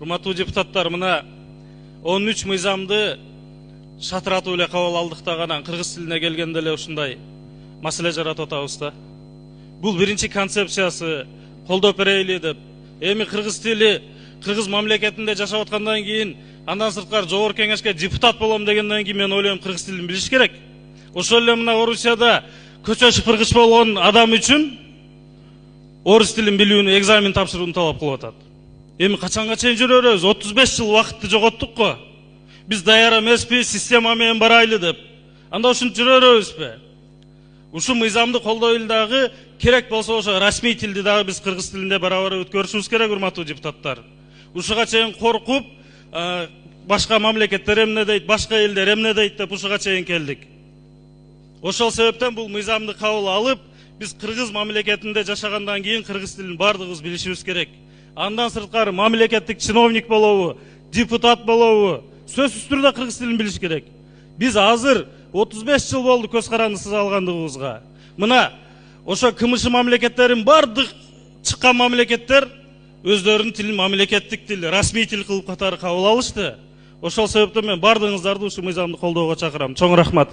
Урматтуу депутаттар, мына 13 мыйзамды шатыратуу эле кабыл алдыкта гана кыргыз тилине келгенде эле ушундай маселе жаратып атабыз да. Бул биринчи концепциясы колдоп берели деп. Эми кыргыз тили кыргыз мамлекетинде жашап аткандан кийин андан сырткары жогорку кеңешке депутат болом дегенден кийин мен ойлойм кыргыз тилин билиш керек. Ошол эле мына Орусияда көчө шыпыргыч болгон адам үчүн орус тилин билүүнү экзамен тапшырууну талап кылып атат. Эми качанга чейин жүрөрүбүз? 35 жыл убакытты жоготтук го. Биз даяр эмеспи, система менен барайлы деп. Анда ушинтип жүрөрүбүзбү? Ушу мыйзамды колдойлу дагы, керек болсо ошо расмий тилди дагы биз кыргыз тилинде барабар өткөрүшүбүз керек, урматтуу депутаттар. Ушуга чейин коркуп, башка мамлекеттер эмне дейт, башка элдер эмне дейт деп ушуга чейин келдик. Ошол себептен бул мыйзамды кабыл алып, биз кыргыз мамлекетинде жашагандан кийин кыргыз тилин бардыгыбыз билишибиз керек. Андан сырткары мамлекеттик чиновник болобу, депутат болобу, сөзсүз түрдө кыргыз тилин билиш керек. Биз азыр 35 жыл болду көз карандысыз алгандыгыбызга. Мына ошо КМШ мамлекеттерин бардык чыккан мамлекеттер өздөрүнүн тилин мамлекеттик тил, расмий тил кылып катары кабыл алышты. Ошол себептен мен бардыгыңыздарды ушу мыйзамды колдоого чакырам. Чоң рахмат.